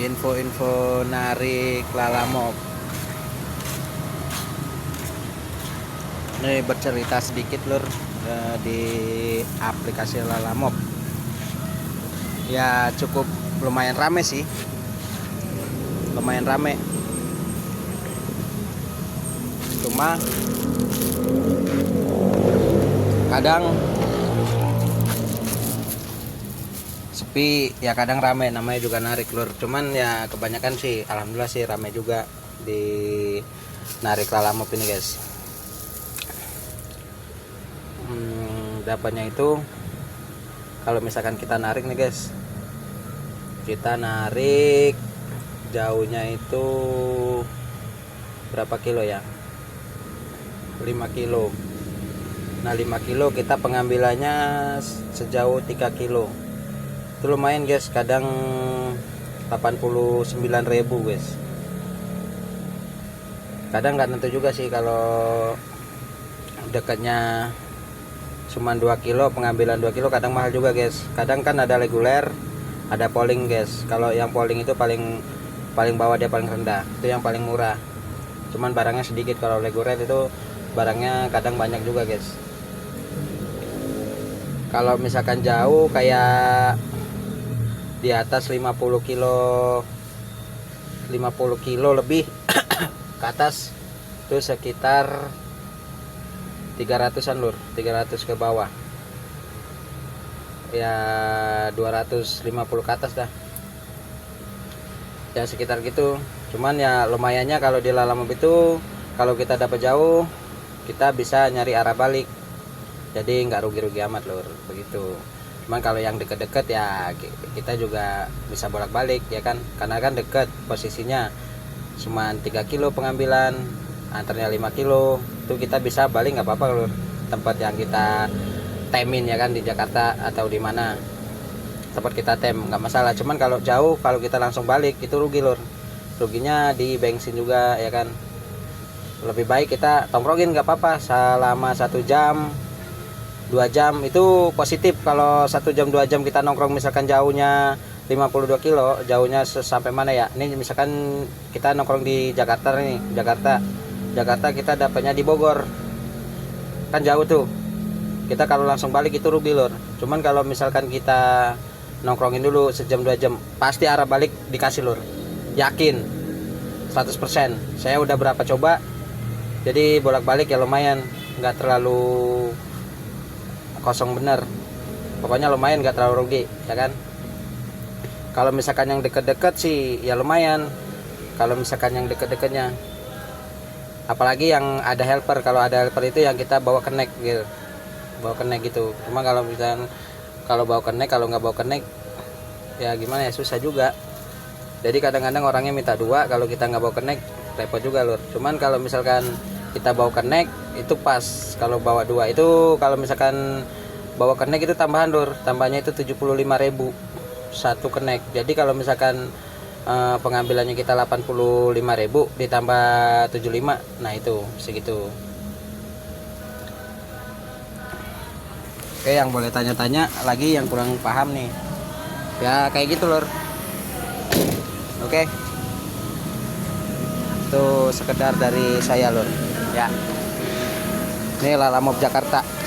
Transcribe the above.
info-info narik Lalamove. Ini bercerita sedikit lur, di aplikasi Lalamove. Ya cukup lumayan rame sih, lumayan rame. Cuma kadang sepi, ya kadang rame, namanya juga narik lur. Cuman ya kebanyakan sih alhamdulillah sih rame juga di narik Lalamove ini guys. Dapatnya itu kalau misalkan kita narik nih guys, kita narik jauhnya itu berapa kilo ya, 5 kilo. Nah 5 kilo kita pengambilannya sejauh 3 kilo. Itu lumayan guys, kadang 89.000 guys. Kadang nggak tentu juga sih, kalau dekatnya cuman 2 kilo, pengambilan 2 kilo kadang mahal juga guys. Kadang kan ada reguler, ada polling guys. Kalau yang polling itu paling bawah, dia paling rendah, itu yang paling murah. Cuman barangnya sedikit. Kalau reguler itu barangnya kadang banyak juga guys. Kalau misalkan jauh kayak di atas 50 kilo lebih ke atas, itu sekitar 300-an lur, 300 ke bawah ya, 250 ke atas dah ya, sekitar gitu. Cuman ya lumayannya kalau di Lalamove itu, kalau kita dapat jauh kita bisa nyari arah balik, jadi nggak rugi-rugi amat lur, begitu. Cuman kalau yang deket-deket ya kita juga bisa bolak-balik ya kan, karena kan deket posisinya, cuman 3 kilo pengambilan, antaranya 5 kilo, itu kita bisa balik nggak apa-apa lur. Tempat yang kita temin ya kan, di Jakarta atau di mana tempat kita tem nggak masalah. Cuman kalau jauh, kalau kita langsung balik itu rugi lur, ruginya di bensin juga ya kan. Lebih baik kita tongkrongin nggak apa-apa selama 1 jam 2 jam, itu positif. Kalau 1 jam 2 jam kita nongkrong, misalkan jauhnya 52 kilo, jauhnya sampai mana ya, ini misalkan kita nongkrong di Jakarta nih, Jakarta kita dapatnya di Bogor, kan jauh tuh. Kita kalau langsung balik itu rugi lur. Cuman kalau misalkan kita nongkrongin dulu sejam 2 jam, pasti arah balik dikasih lur, yakin 100%. Saya udah berapa coba, jadi bolak-balik ya lumayan, nggak terlalu kosong bener, pokoknya lumayan, nggak terlalu rugi ya kan. Kalau misalkan yang deket-deket sih ya lumayan, kalau misalkan yang deket-deketnya, apalagi yang ada helper. Kalau ada helper itu yang kita bawa connect gitu, Cuma kalau misalkan kalau bawa connect, kalau nggak bawa connect ya gimana ya, susah juga. Jadi kadang-kadang orangnya minta 2, kalau kita nggak bawa connect repot juga lur. Cuman kalau misalkan kita bawa connect itu pas, kalau bawa 2 itu, kalau misalkan bawa connect itu tambahan lur, tambahnya itu 75.000 satu connect. Jadi kalau misalkan pengambilannya kita 85.000 ditambah 75, nah itu segitu. Oke, yang boleh tanya-tanya lagi yang kurang paham nih ya, kayak gitu lur. Oke, itu sekedar dari saya lur ya. Ini Lalamove Jakarta.